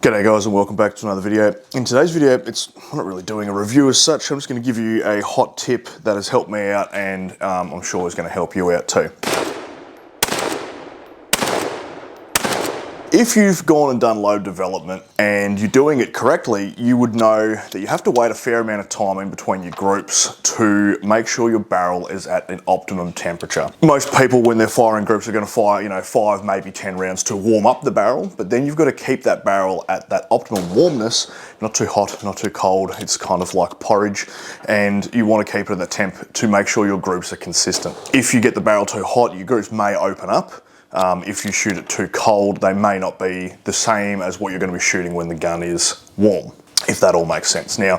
G'day guys and welcome back to another video. In today's video, I'm not really doing a review as such. I'm just going to give you a hot tip that has helped me out and I'm sure is going to help you out too. If you've gone and done load development and you're doing it correctly, you would know that you have to wait a fair amount of time in between your groups to make sure your barrel is at an optimum temperature. Most people, when they're firing groups, are going to fire, 5, maybe 10 rounds to warm up the barrel, but then you've got to keep that barrel at that optimum warmness, not too hot, not too cold. It's kind of like porridge, and you want to keep it at that temp to make sure your groups are consistent. If you get the barrel too hot, your groups may open up. If you shoot it too cold, they may not be the same as what you're going to be shooting when the gun is warm, if that all makes sense. Now,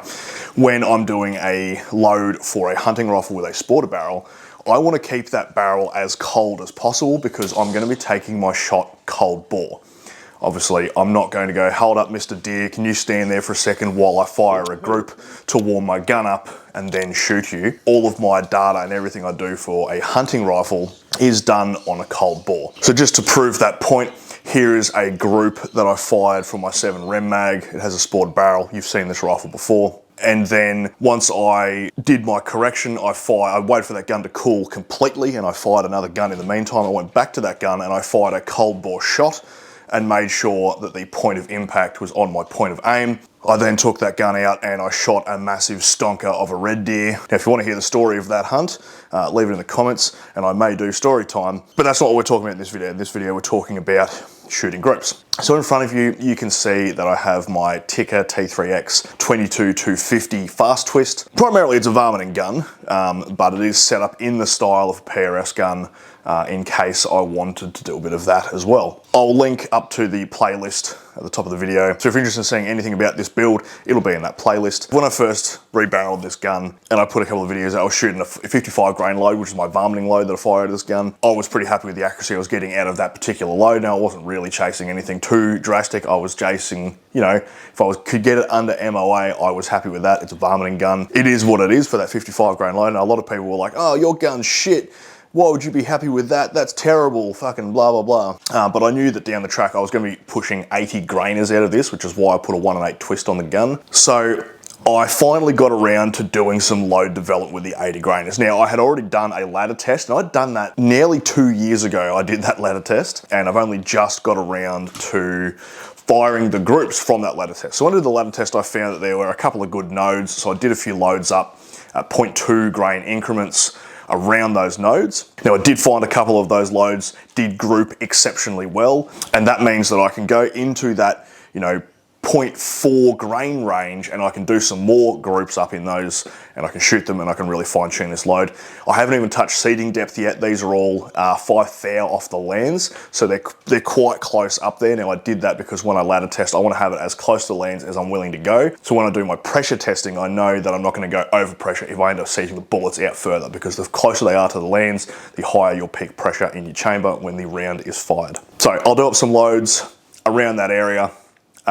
when I'm doing a load for a hunting rifle with a sporter barrel, I want to keep that barrel as cold as possible because I'm going to be taking my shot cold bore. Obviously, I'm not going to go, hold up, Mr. Deer, can you stand there for a second while I fire a group to warm my gun up and then shoot you? All of my data and everything I do for a hunting rifle is done on a cold bore. So just to prove that point, here is a group that I fired from my 7 Rem Mag. It has a sport barrel. You've seen this rifle before. And then once I did my correction, I waited for that gun to cool completely and I fired another gun in the meantime. I went back to that gun and I fired a cold bore shot and made sure that the point of impact was on my point of aim. I then took that gun out and I shot a massive stonker of a red deer. Now, if you want to hear the story of that hunt, leave it in the comments and I may do story time, but that's not what we're talking about in this video. In this video, we're talking about shooting groups. So in front of you, you can see that I have my Tikka T3X 22-250 fast twist. Primarily it's a varminting gun, but it is set up in the style of a PRS gun in case I wanted to do a bit of that as well. I'll link up to the playlist at the top of the video. So if you're interested in seeing anything about this build, it'll be in that playlist. When I first rebarreled this gun and I put a couple of videos, I was shooting a 55 grain load, which is my varminting load that I fired at this gun. I was pretty happy with the accuracy I was getting out of that particular load. Now I wasn't really chasing anything too drastic. I was chasing, if I could get it under MOA, I was happy with that. It's a varminting gun. It is what it is for that 55 grain load. And a lot of people were like, oh, your gun's shit. Why would you be happy with that? That's terrible, fucking blah, blah, blah. But I knew that down the track I was going to be pushing 80 grainers out of this, which is why I put a 1/8 twist on the gun. So I finally got around to doing some load development with the 80 grainers. Now, I had already done a ladder test, and I'd done that nearly 2 years ago. I did that ladder test, and I've only just got around to firing the groups from that ladder test. So when I did the ladder test, I found that there were a couple of good nodes, so I did a few loads up at 0.2 grain increments around those nodes. Now I did find a couple of those loads did group exceptionally well, and that means that I can go into that 0.4 grain range and I can do some more groups up in those and I can shoot them and I can really fine tune this load. I haven't even touched seeding depth yet. These are all 5 thou off the lands, so they're quite close up there. Now I did that because when I ladder test, I want to have it as close to the lands as I'm willing to go. So when I do my pressure testing, I know that I'm not going to go over pressure if I end up seeding the bullets out further, because the closer they are to the lands, the higher your peak pressure in your chamber when the round is fired. So I'll do up some loads around that area.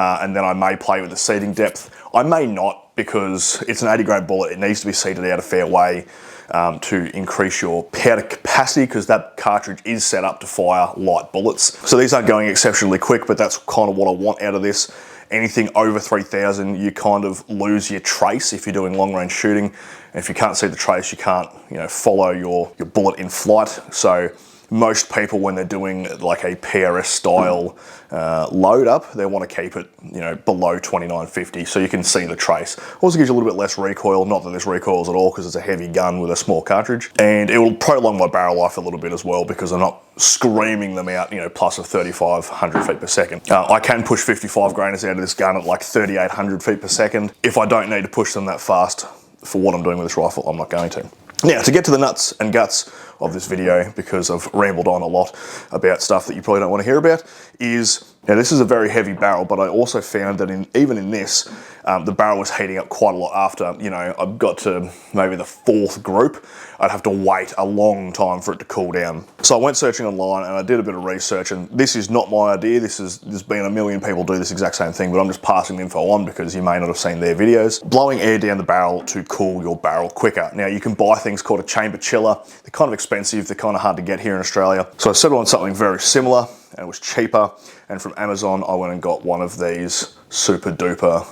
And then I may play with the seeding depth. I may not, because it's an 80 grain bullet. It needs to be seeded out a fair way to increase your powder capacity, because that cartridge is set up to fire light bullets. So these aren't going exceptionally quick, but that's kind of what I want out of this. Anything over 3,000, you kind of lose your trace if you're doing long range shooting. And if you can't see the trace, you can't follow your bullet in flight. So most people, when they're doing like a PRS style load up, they want to keep it below 2950 so you can see the trace. Also gives you a little bit less recoil, not that this recoils at all because it's a heavy gun with a small cartridge, and it will prolong my barrel life a little bit as well because I'm not screaming them out plus of 3,500 feet per second. I can push 55 grainers out of this gun at like 3,800 feet per second. If I don't need to push them that fast for what I'm doing with this rifle, I'm not going to. Now, to get to the nuts and guts of this video, because I've rambled on a lot about stuff that you probably don't want to hear about, is, now this is a very heavy barrel, but I also found that even in this, the barrel was heating up quite a lot after, you know, I got to maybe the 4th group. I'd have to wait a long time for it to cool down. So I went searching online and I did a bit of research, and this is not my idea. There's been a million people do this exact same thing, but I'm just passing the info on because you may not have seen their videos. Blowing air down the barrel to cool your barrel quicker. Now you can buy things called a chamber chiller. They're kind of expensive. They're kind of hard to get here in Australia. So I settled on something very similar and it was cheaper. And from Amazon, I went and got one of these super duper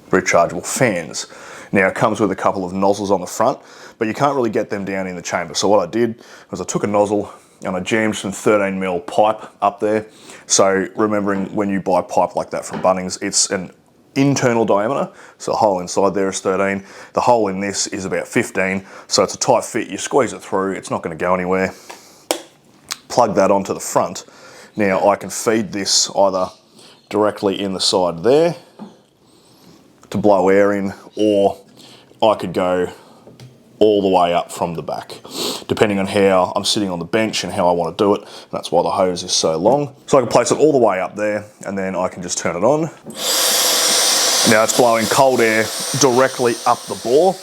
rechargeable fans. Now it comes with a couple of nozzles on the front, but you can't really get them down in the chamber. So what I did was I took a nozzle and I jammed some 13mm pipe up there. So remembering when you buy pipe like that from Bunnings, it's an internal diameter. So the hole inside there is 13. The hole in this is about 15. So it's a tight fit. You squeeze it through, it's not going to go anywhere. Plug that onto the front. Now I can feed this either directly in the side there to blow air in, or I could go all the way up from the back, depending on how I'm sitting on the bench and how I want to do it. That's why the hose is so long. So I can place it all the way up there and then I can just turn it on. Now it's blowing cold air directly up the bore,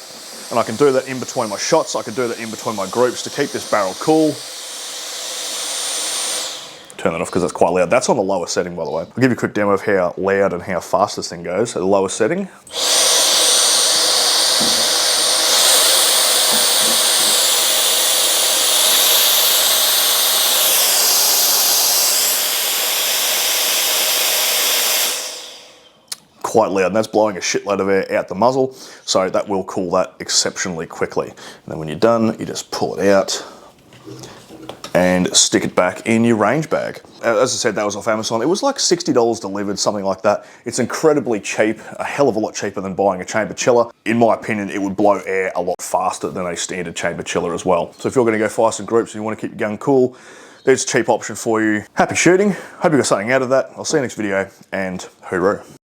and I can do that in between my shots. I can do that in between my groups to keep this barrel cool. Turn that off because that's quite loud. That's on the lower setting, by the way. I'll give you a quick demo of how loud and how fast this thing goes at the lower setting. Quite loud, and that's blowing a shitload of air out the muzzle, so that will cool that exceptionally quickly. And then when you're done, you just pull it out and stick it back in your range bag. As I said, that was off Amazon. It was like $60 delivered, something like that. It's incredibly cheap, a hell of a lot cheaper than buying a chamber chiller. In my opinion, it would blow air a lot faster than a standard chamber chiller as well. So if you're gonna go fast in groups and you wanna keep your gun cool, there's a cheap option for you. Happy shooting. Hope you got something out of that. I'll see you next video, and hooroo.